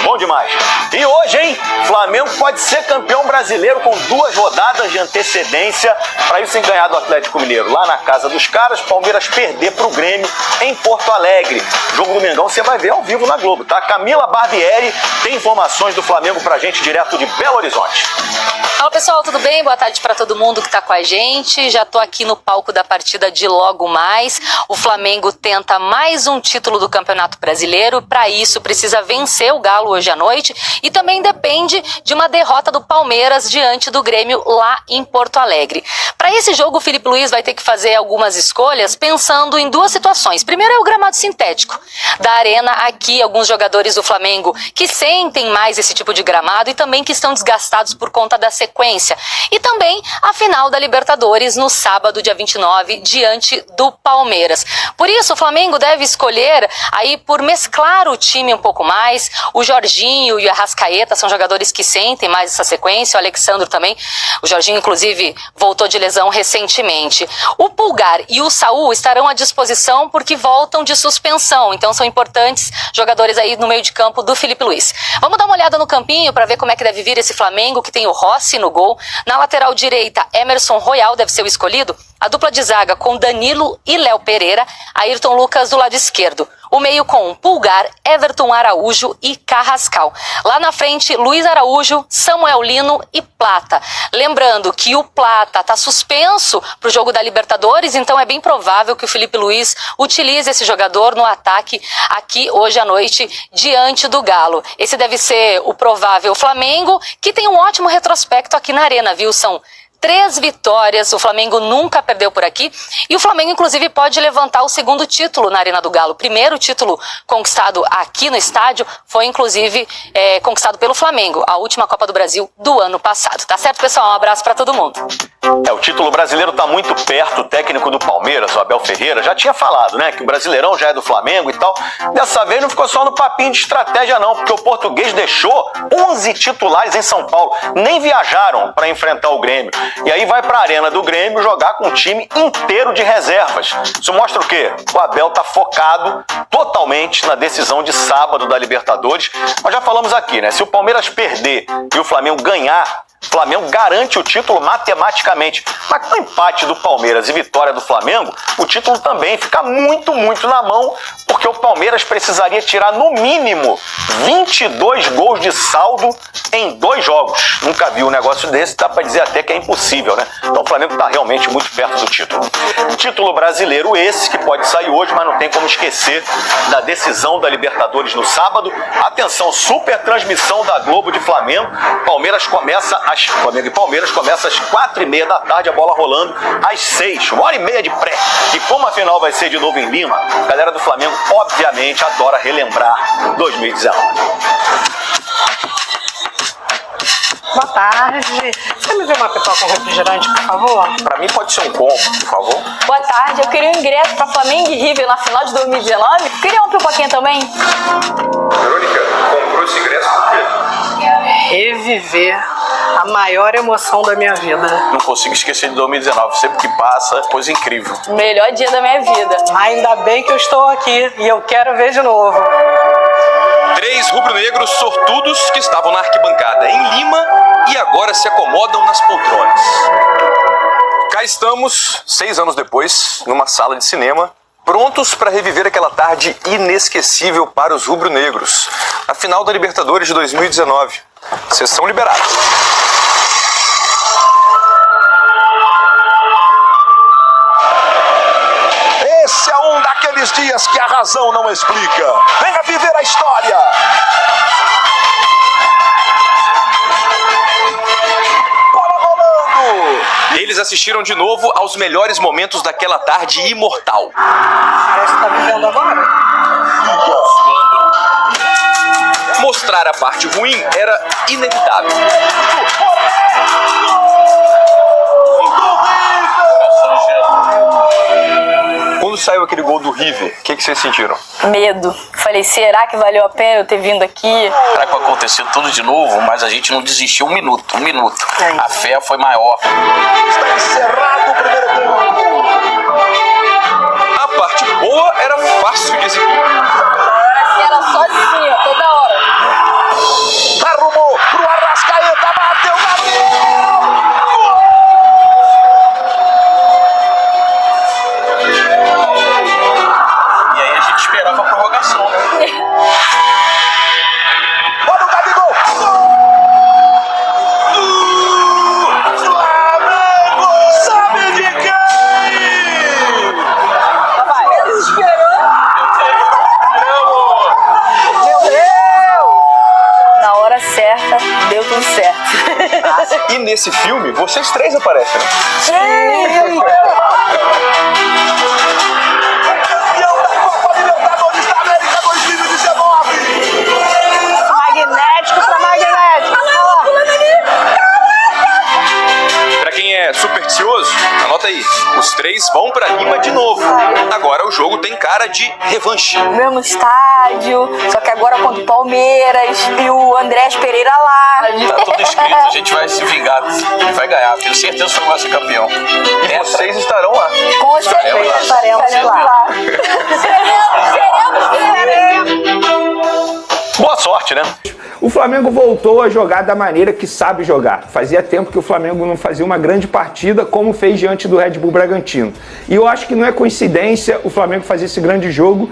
Bom demais. E hoje, hein? Flamengo pode ser campeão brasileiro com 2 rodadas de antecedência. Para isso, tem ganhar do Atlético Mineiro lá na casa dos caras. Palmeiras perder pro Grêmio em Porto Alegre. Jogo do Mengão você vai ver ao vivo na Globo, tá? Camila Barbieri tem informações do Flamengo pra gente direto de Belo Horizonte. Fala pessoal, tudo bem? Boa tarde para todo mundo que tá com a gente. Já tô aqui no palco da partida de logo mais. O Flamengo tenta mais um título do Campeonato Brasileiro. Para isso, precisa vencer o Galo hoje à noite e também depende de uma derrota do Palmeiras diante do Grêmio lá em Porto Alegre. Para esse jogo, o Filipe Luís vai ter que fazer algumas escolhas pensando em 2 situações. Primeiro é o gramado sintético da Arena. Aqui, alguns jogadores do Flamengo que sentem mais esse tipo de gramado e também que estão desgastados por conta da sequência. E também a final da Libertadores no sábado, dia 29, diante do Palmeiras. Por isso, o Flamengo deve escolher aí por mesclar o time um pouco mais. O Jorginho e o Arrascaeta são jogadores que sentem mais essa sequência. O Alexandro também. O Jorginho, inclusive, voltou de lesão recentemente. O Pulgar e o Saul estarão à disposição porque voltam de suspensão. Então, são importantes jogadores aí no meio de campo do Filipe Luís. Vamos dar uma olhada no campinho para ver como é que deve vir esse Flamengo, que tem o Rossi no gol. Na lateral direita, Emerson Royal deve ser o escolhido. A dupla de zaga com Danilo e Léo Pereira. Ayrton Lucas do lado esquerdo. O meio com Pulgar, Everton Araújo e Carrascal. Lá na frente, Luiz Araújo, Samuel Lino e Plata. Lembrando que o Plata está suspenso para o jogo da Libertadores, então é bem provável que o Filipe Luís utilize esse jogador no ataque aqui hoje à noite diante do Galo. Esse deve ser o provável Flamengo, que tem um ótimo retrospecto aqui na Arena, viu? São 3 vitórias, o Flamengo nunca perdeu por aqui e o Flamengo inclusive pode levantar o 2º título na Arena do Galo. O primeiro título conquistado aqui no estádio foi inclusive conquistado pelo Flamengo, a última Copa do Brasil do ano passado. Tá certo, pessoal? Um abraço para todo mundo. O título brasileiro tá muito perto. O técnico do Palmeiras, o Abel Ferreira, já tinha falado, né, que o Brasileirão já é do Flamengo e tal. Dessa vez não ficou só no papinho de estratégia não, porque o português deixou 11 titulares em São Paulo. Nem viajaram para enfrentar o Grêmio. E aí vai pra Arena do Grêmio jogar com um time inteiro de reservas. Isso mostra o quê? O Abel tá focado totalmente na decisão de sábado da Libertadores. Nós já falamos aqui, né? Se o Palmeiras perder e o Flamengo ganhar, o Flamengo garante o título matematicamente. Mas com o empate do Palmeiras e vitória do Flamengo, o título também fica muito, muito na mão, porque o Palmeiras precisaria tirar no mínimo 22 gols de saldo em 2 jogos. Nunca vi um negócio desse, dá pra dizer até que é impossível, né? Então o Flamengo tá realmente muito perto do título. Título brasileiro esse, que pode sair hoje, mas não tem como esquecer da decisão da Libertadores no sábado. Atenção, super transmissão da Globo de Flamengo. Flamengo e Palmeiras começa às 4h30 da tarde, a bola rolando às 6, 1h30 de pré. E como a final vai ser de novo em Lima, a galera do Flamengo obviamente adora relembrar 2019. Boa tarde. Você me vê uma pipoca com refrigerante, por favor? Pra mim pode ser um combo, por favor. Boa tarde, eu queria um ingresso pra Flamengo e River na final de 2019. Queria uma pipoquinha também. Verônica, comprou esse ingresso por quê? Reviver a maior emoção da minha vida. Não consigo esquecer de 2019, sempre que passa, coisa incrível. Melhor dia da minha vida. Ainda bem que eu estou aqui e eu quero ver de novo. 3 rubro-negros sortudos que estavam na arquibancada em Lima e agora se acomodam nas poltronas. Cá estamos, 6 anos depois, numa sala de cinema, prontos para reviver aquela tarde inesquecível para os rubro-negros. A final da Libertadores de 2019. Sessão liberada. Esse é um daqueles dias que a razão não explica. Venha viver a história. Bola rolando. Eles assistiram de novo aos melhores momentos daquela tarde imortal. Parece que tá vivendo agora. Mostrar a parte ruim era inevitável. Quando saiu aquele gol do River, o que vocês sentiram? Medo. Falei, será que valeu a pena eu ter vindo aqui? Será que vai acontecer tudo de novo? Mas a gente não desistiu um minuto. A fé foi maior. Está encerrado o primeiro tempo. A parte boa era fácil de exibir. Era só assim, ó, toda hora. tudo certo. E nesse filme, vocês três aparecem, né? Campeão da Copa Libertadores da América 2019. Magnético pra magnético. Pra quem é supersticioso, anota aí. Os três vão pra Lima de novo. Agora o jogo tem cara de revanche. Mesmo estádio, só que agora contra o Palmeiras e o Andrés Pereira lá. Tá tudo escrito, a gente vai se vingar. Ele vai ganhar, tenho certeza que ele vai ser campeão. E vocês estarão lá. Com certeza estaremos lá. Boa sorte, né? O Flamengo voltou a jogar da maneira que sabe jogar. Fazia tempo que o Flamengo não fazia uma grande partida como fez diante do Red Bull Bragantino. E eu acho que não é coincidência o Flamengo fazer esse grande jogo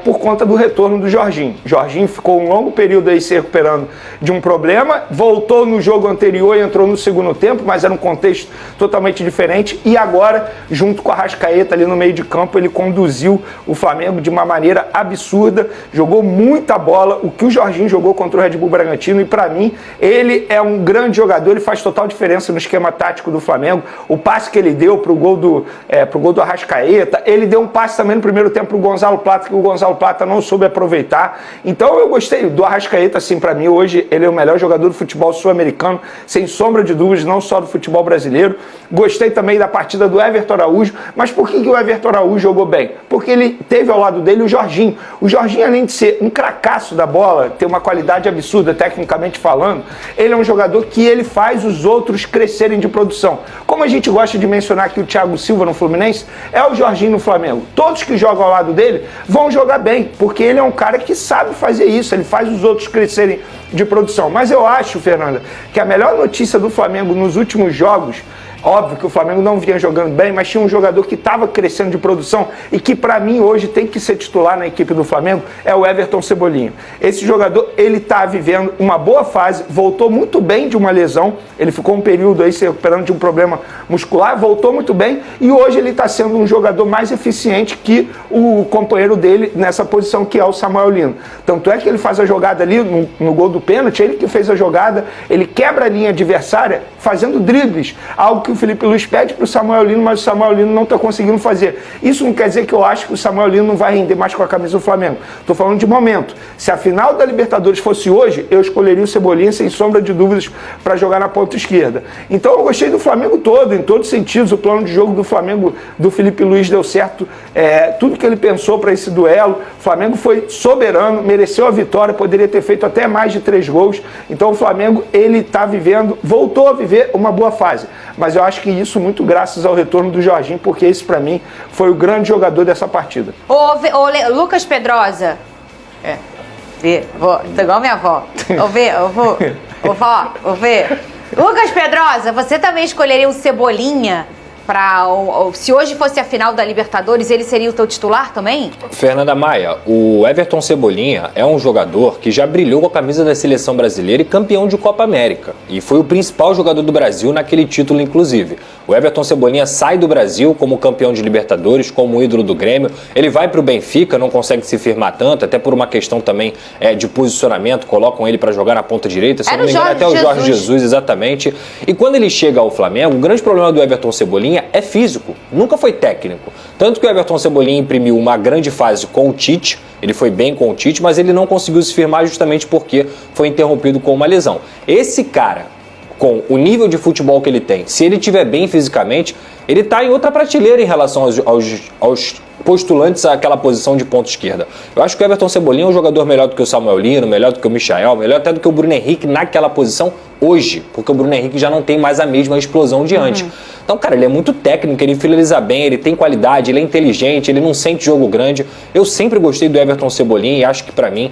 por conta do retorno do Jorginho. Jorginho ficou um longo período aí se recuperando de um problema, voltou no jogo anterior e entrou no segundo tempo, mas era um contexto totalmente diferente. E agora, junto com a Arrascaeta ali no meio de campo, ele conduziu o Flamengo de uma maneira absurda, jogou muita bola. O que o Jorginho jogou contra o Red Bull Bragantino, e para mim ele é um grande jogador, ele faz total diferença no esquema tático do Flamengo. O passe que ele deu pro gol do Arrascaeta, ele deu um passe também no primeiro tempo pro Gonzalo Plata, que o Gonzalo Plata não soube aproveitar. Então eu gostei do Arrascaeta, assim, para mim hoje ele é o melhor jogador do futebol sul-americano, sem sombra de dúvidas, não só do futebol brasileiro. Gostei também da partida do Everton Araújo. Mas por que o Everton Araújo jogou bem? Porque ele teve ao lado dele o Jorginho. O Jorginho, além de ser um cracaço da bola, ter uma qualidade absurda tecnicamente falando, ele é um jogador que ele faz os outros crescerem de produção. Como a gente gosta de mencionar aqui o Thiago Silva no Fluminense, é o Jorginho no Flamengo. Todos que jogam ao lado dele vão jogar bem, porque ele é um cara que sabe fazer isso, ele faz os outros crescerem de produção. Mas eu acho, Fernanda, que a melhor notícia do Flamengo nos últimos jogos, óbvio que o Flamengo não vinha jogando bem, mas tinha um jogador que estava crescendo de produção e que para mim hoje tem que ser titular na equipe do Flamengo, é o Everton Cebolinha. Esse jogador, ele está vivendo uma boa fase, voltou muito bem de uma lesão, ele ficou um período aí se recuperando de um problema muscular, voltou muito bem e hoje ele está sendo um jogador mais eficiente que o companheiro dele nessa posição, que é o Samuel Lino. Tanto é que ele faz a jogada ali no gol do pênalti, ele que fez a jogada, ele quebra a linha adversária fazendo dribles, algo que o Felipe Luiz pede para o Samuel Lino, mas o Samuel Lino não está conseguindo fazer. Isso não quer dizer que eu acho que o Samuel Lino não vai render mais com a camisa do Flamengo. Estou falando de momento. Se a final da Libertadores fosse hoje, eu escolheria o Cebolinha, sem sombra de dúvidas, para jogar na ponta esquerda. Então eu gostei do Flamengo todo, em todos os sentidos. O plano de jogo do Flamengo, do Felipe Luiz, deu certo. Tudo que ele pensou para esse duelo. O Flamengo foi soberano, mereceu a vitória, poderia ter feito até mais de 3 gols. Então o Flamengo, ele está vivendo, voltou a viver uma boa fase. Mas eu acho que isso muito graças ao retorno do Jorginho, porque esse para mim foi o grande jogador dessa partida. Lucas Pedrosa. Tô igual minha avó. Lucas Pedrosa, você também escolheria o Cebolinha se hoje fosse a final da Libertadores, ele seria o teu titular também? Fernanda Maia, o Everton Cebolinha é um jogador que já brilhou com a camisa da seleção brasileira e campeão de Copa América. E foi o principal jogador do Brasil naquele título, inclusive. O Everton Cebolinha sai do Brasil como campeão de Libertadores, como ídolo do Grêmio. Ele vai para o Benfica, não consegue se firmar tanto, até por uma questão também de posicionamento. Colocam ele para jogar na ponta direita, se não me engano, até o Jorge Jesus, exatamente. E quando ele chega ao Flamengo, o grande problema do Everton Cebolinha é físico, nunca foi técnico. Tanto que o Everton Cebolinha imprimiu uma grande fase com o Tite, ele foi bem com o Tite, mas ele não conseguiu se firmar justamente porque foi interrompido com uma lesão. Esse cara, com o nível de futebol que ele tem, se ele estiver bem fisicamente, ele está em outra prateleira em relação aos postulantes àquela posição de ponta esquerda. Eu acho que o Everton Cebolinha é um jogador melhor do que o Samuel Lino, melhor do que o Michael, melhor até do que o Bruno Henrique naquela posição hoje, porque o Bruno Henrique já não tem mais a mesma explosão de antes. Então, cara, ele é muito técnico, ele finaliza bem, ele tem qualidade, ele é inteligente, ele não sente jogo grande. Eu sempre gostei do Everton Cebolinha e acho que pra mim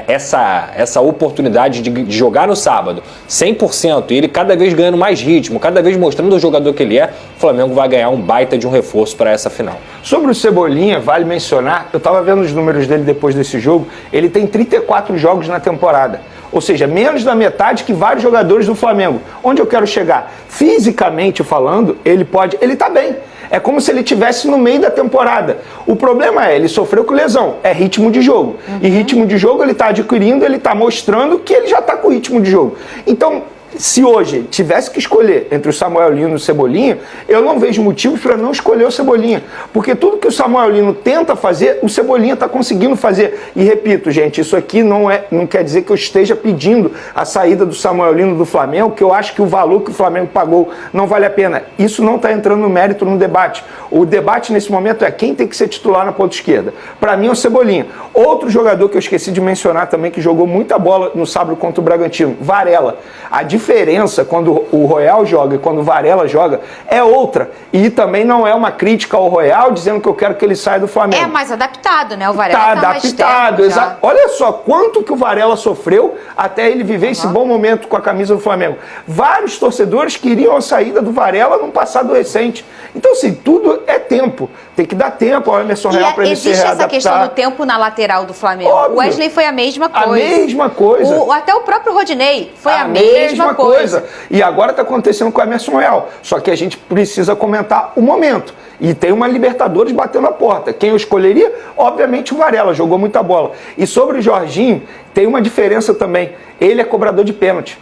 essa oportunidade de jogar no sábado 100% e ele cada vez ganhando mais ritmo, cada vez mostrando o jogador que ele é, o Flamengo vai ganhar um baita de um reforço para essa final. Sobre o Cebolinha, vale mencionar, eu estava vendo os números dele depois desse jogo, ele tem 34 jogos na temporada. Ou seja, menos da metade que vários jogadores do Flamengo. Onde eu quero chegar? Fisicamente falando, jogando, ele tá bem. É como se ele estivesse no meio da temporada. O problema ele sofreu com lesão, é ritmo de jogo. E ritmo de jogo ele tá adquirindo, ele tá mostrando que ele já tá com ritmo de jogo. Então, se hoje tivesse que escolher entre o Samuel Lino e o Cebolinha, eu não vejo motivos para não escolher o Cebolinha. Porque tudo que o Samuel Lino tenta fazer, o Cebolinha está conseguindo fazer. E repito, gente, isso aqui não quer dizer que eu esteja pedindo a saída do Samuel Lino do Flamengo, que eu acho que o valor que o Flamengo pagou não vale a pena. Isso não está entrando no mérito no debate. O debate nesse momento é quem tem que ser titular na ponta esquerda. Para mim é o Cebolinha. Outro jogador que eu esqueci de mencionar também, que jogou muita bola no sábado contra o Bragantino, Varela. A diferença quando o Royal joga e quando o Varela joga é outra. E também não é uma crítica ao Royal dizendo que eu quero que ele saia do Flamengo. É mais adaptado, né? O Varela tá adaptado, mais tempo. Olha só quanto que o Varela sofreu até ele viver esse bom momento com a camisa do Flamengo. Vários torcedores queriam a saída do Varela num passado recente. Então, assim, tudo é tempo. Tem que dar tempo ao Emerson Real para ele se readaptar. Existe essa questão do tempo na lateral do Flamengo. Óbvio. O Wesley foi a mesma coisa. A mesma coisa. Até o próprio Rodinei foi a mesma coisa. E agora está acontecendo com o Emerson Real. Só que a gente precisa comentar o momento. E tem uma Libertadores batendo a porta. Quem eu escolheria? Obviamente o Varela, jogou muita bola. E sobre o Jorginho, tem uma diferença também. Ele é cobrador de pênalti.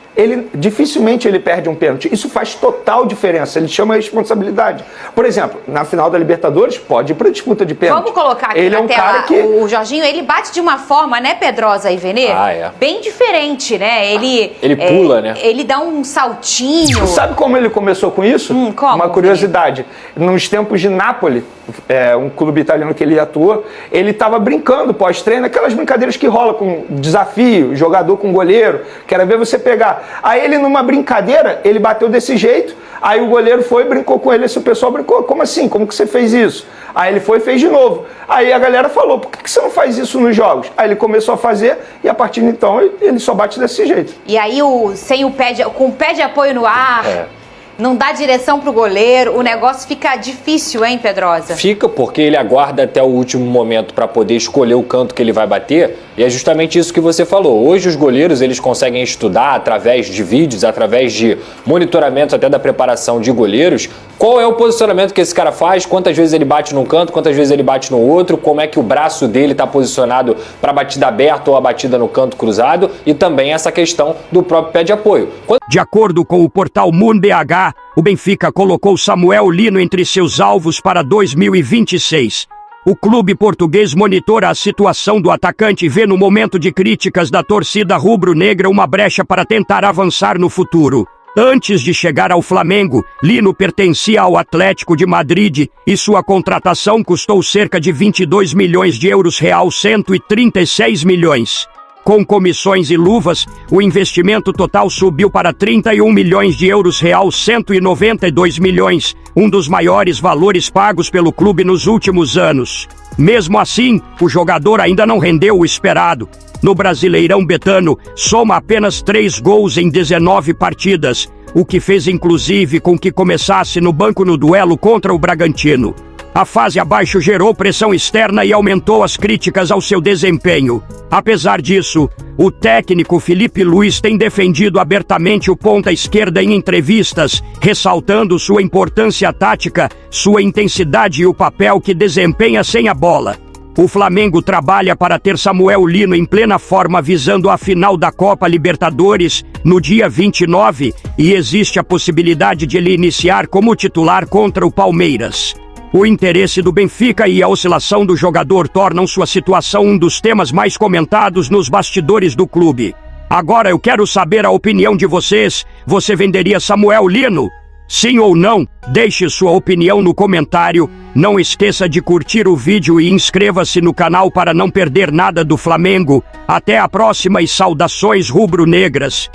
Dificilmente ele perde um pênalti. Isso faz total diferença. Ele chama a responsabilidade. Por exemplo, na final da Libertadores, pode ir para disputa de pênalti. Vamos colocar aqui ele na tela o Jorginho, ele bate de uma forma, né, Pedrosa e Venê? Bem diferente, né? Ele pula, né? Ele dá um saltinho. Sabe como ele começou com isso? Como, uma curiosidade. Nos tempos de Nápoles, um clube italiano que ele atua, ele estava brincando pós-treino, aquelas brincadeiras que rola com desafio, jogador com goleiro, quero ver você pegar. Aí ele, numa brincadeira, ele bateu desse jeito, aí o goleiro foi e brincou com ele, esse pessoal brincou, como assim? Como que você fez isso? Aí ele foi e fez de novo. Aí a galera falou, por que você não faz isso nos jogos? Aí ele começou a fazer e a partir de então ele só bate desse jeito. E aí com o pé de apoio no ar... Não dá direção pro goleiro, o negócio fica difícil, hein, Pedrosa? Fica, porque ele aguarda até o último momento para poder escolher o canto que ele vai bater, e é justamente isso que você falou. Hoje os goleiros, eles conseguem estudar através de vídeos, através de monitoramento até da preparação de goleiros, qual é o posicionamento que esse cara faz, quantas vezes ele bate num canto, quantas vezes ele bate no outro, como é que o braço dele está posicionado para a batida aberta ou a batida no canto cruzado, e também essa questão do próprio pé de apoio. De acordo com o portal MoonBH, o Benfica colocou Samuel Lino entre seus alvos para 2026. O clube português monitora a situação do atacante e vê no momento de críticas da torcida rubro-negra uma brecha para tentar avançar no futuro. Antes de chegar ao Flamengo, Lino pertencia ao Atlético de Madrid e sua contratação custou cerca de 22 milhões de euros, real 136 milhões. Com comissões e luvas, o investimento total subiu para 31 milhões de euros, real 192 milhões, um dos maiores valores pagos pelo clube nos últimos anos. Mesmo assim, o jogador ainda não rendeu o esperado. No Brasileirão betano, soma apenas 3 gols em 19 partidas, o que fez inclusive com que começasse no banco no duelo contra o Bragantino. A fase abaixo gerou pressão externa e aumentou as críticas ao seu desempenho. Apesar disso, o técnico Felipe Luiz tem defendido abertamente o ponta esquerda em entrevistas, ressaltando sua importância tática, sua intensidade e o papel que desempenha sem a bola. O Flamengo trabalha para ter Samuel Lino em plena forma visando a final da Copa Libertadores no dia 29 e existe a possibilidade de ele iniciar como titular contra o Palmeiras. O interesse do Benfica e a oscilação do jogador tornam sua situação um dos temas mais comentados nos bastidores do clube. Agora eu quero saber a opinião de vocês. Você venderia Samuel Lino? Sim ou não? Deixe sua opinião no comentário. Não esqueça de curtir o vídeo e inscreva-se no canal para não perder nada do Flamengo. Até a próxima e saudações rubro-negras.